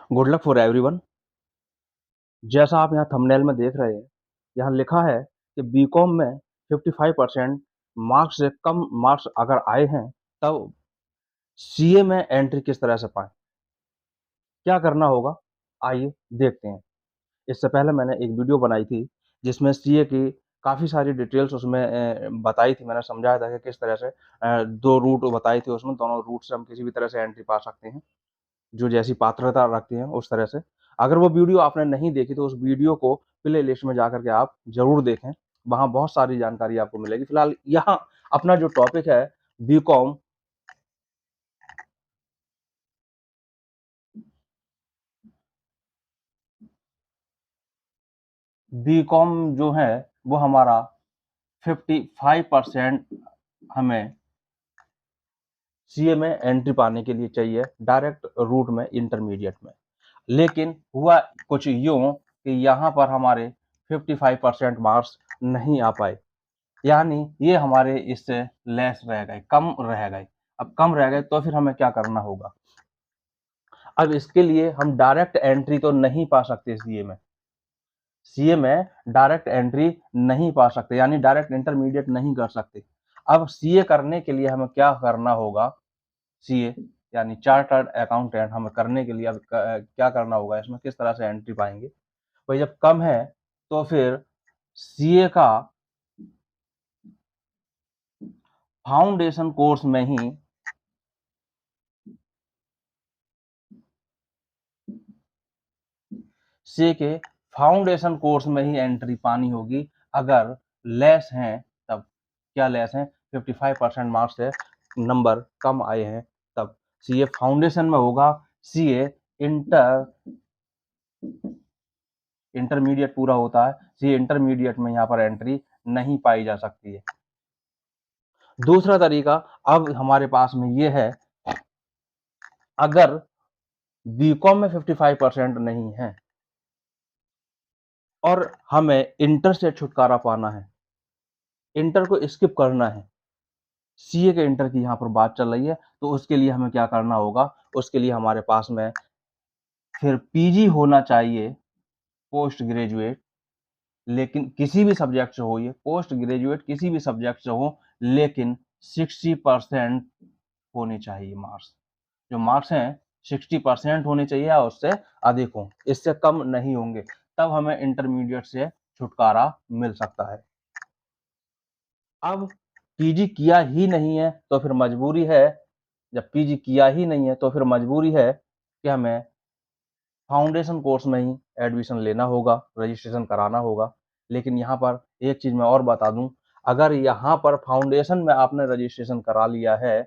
Good luck for everyone. जैसा आप यहाँ थंबनेल में देख रहे हैं, यहाँ लिखा है कि बीकॉम में 55% मार्क्स से कम मार्क्स अगर आए हैं, तब सीए में एंट्री किस तरह से पाएँ? क्या करना होगा? आइए देखते हैं। इससे पहले मैंने एक वीडियो बनाई थी, जिसमें सीए की काफ़ी सारी डिटेल्स उसमें बताई थी। मैंने समझाया था कि किस तरह से 2 रूट बताए थे उसमें, दोनों रूट से हम किसी भी तरह से एंट्री पा सकते हैं। जो जैसी पात्रता रखते हैं उस तरह से। अगर वो वीडियो आपने नहीं देखी तो उस वीडियो को प्ले लिस्ट में जाकर के आप ज़रूर देखें, वहाँ बहुत सारी जानकारी आपको मिलेगी। फिलहाल यहाँ अपना जो टॉपिक है बीकॉम बीकॉम जो है वो हमारा 55% हमें सीए में एंट्री पाने के लिए चाहिए डायरेक्ट रूट में इंटरमीडिएट में। लेकिन हुआ कुछ यूँ कि यहाँ पर हमारे 55% मार्क्स नहीं आ पाए। यानी ये हमारे इससे लेस रह गए, कम रह गए। अब कम रह गए तो फिर हमें क्या करना होगा? अब इसके लिए हम डायरेक्ट एंट्री तो नहीं पा सकते सीए में। सीए में डायरेक्ट एंट्री नहीं पा सकते, यानी डायरेक्ट इंटरमीडिएट नहीं कर सकते। अब सीए करने के लिए हमें क्या करना होगा? सीए यानी चार्टर्ड अकाउंटेंट हमें करने के लिए अब क्या करना होगा? इसमें किस तरह से एंट्री पाएँगे? भाई जब कम है तो फिर सीए का फाउंडेशन कोर्स में ही सी के फाउंडेशन कोर्स में ही एंट्री पानी होगी। अगर लेस हैं तब। क्या लेस हैं? 55% मार्क्स से नंबर कम आए हैं तब। सीए फाउंडेशन में होगा, सीए इंटरमीडिएट पूरा होता है, सीए इंटरमीडिएट में यहाँ पर एंट्री नहीं पाई जा सकती है। दूसरा तरीका अब हमारे पास में ये है, अगर बीकॉम में 55% नहीं है और हमें इंटर से छुटकारा पाना है, इंटर को स्किप करना है, सीए के इंटर की यहाँ पर बात चल रही है, तो उसके लिए हमें क्या करना होगा? उसके लिए हमारे पास में फिर पीजी होना चाहिए, पोस्ट ग्रेजुएट। लेकिन किसी भी सब्जेक्ट से हो, ये पोस्ट ग्रेजुएट किसी भी सब्जेक्ट से हो, लेकिन 60% होने चाहिए मार्क्स। जो मार्क्स हैं 60% होने चाहिए या उससे अधिक हों, इससे कम नहीं होंगे, तब हमें इंटरमीडिएट से छुटकारा मिल सकता है। अब पीजी किया ही नहीं है तो फिर मजबूरी है, जब पीजी किया ही नहीं है तो फिर मजबूरी है कि हमें फाउंडेशन कोर्स में ही एडमिशन लेना होगा, रजिस्ट्रेशन कराना होगा। लेकिन यहाँ पर एक चीज़ मैं और बता दूँ, अगर यहाँ पर फाउंडेशन में आपने रजिस्ट्रेशन करा लिया है,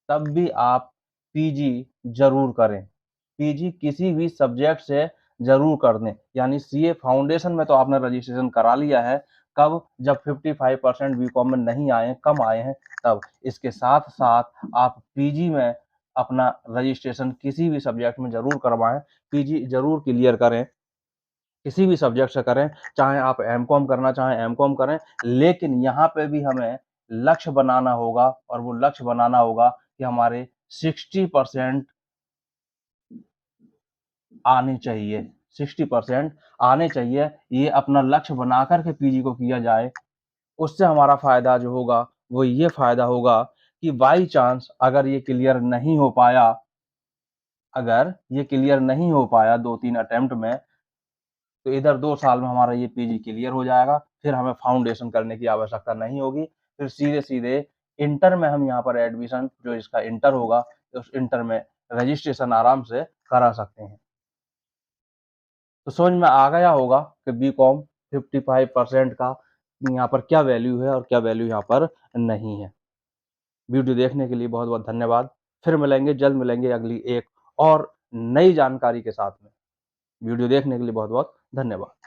तब भी आप पीजी ज़रूर करें। पीजी किसी भी सब्जेक्ट से ज़रूर कर दें। यानी सीए फाउंडेशन में तो आपने रजिस्ट्रेशन करा लिया है, कब? जब 55% बीकॉम में नहीं आए हैं, कम आए हैं तब। इसके साथ-साथ आप पीजी में अपना रजिस्ट्रेशन किसी भी सब्जेक्ट में ज़रूर करवाएँ, पीजी ज़रूर क्लियर करें। किसी भी सब्जेक्ट से करें, चाहे आप एमकॉम करना चाहें एमकॉम करें, लेकिन यहाँ पे भी हमें लक्ष्य बनाना होगा और वो लक्ष्य बनाना होगा कि हमारे 60% आने चाहिए, 60% आने चाहिए। ये अपना लक्ष्य बना कर के पीजी को किया जाए, उससे हमारा फ़ायदा जो होगा वो ये फ़ायदा होगा कि बाई चांस अगर ये क्लियर नहीं हो पाया, अगर ये क्लियर नहीं हो पाया 2-3 अटेम्प्ट में, तो इधर 2 साल में हमारा ये पीजी क्लियर हो जाएगा, फिर हमें फाउंडेशन करने की आवश्यकता नहीं होगी। फिर सीधे-सीधे इंटर में हम यहाँ पर एडमिशन जो इसका इंटर होगा, उस इंटर में रजिस्ट्रेशन आराम से करा सकते हैं। तो समझ में आ गया होगा कि बीकॉम 55% का यहाँ पर क्या वैल्यू है और क्या वैल्यू यहाँ पर नहीं है। वीडियो देखने के लिए बहुत-बहुत धन्यवाद। फिर मिलेंगे, जल्द मिलेंगे अगली एक और नई जानकारी के साथ में। वीडियो देखने के लिए बहुत-बहुत धन्यवाद।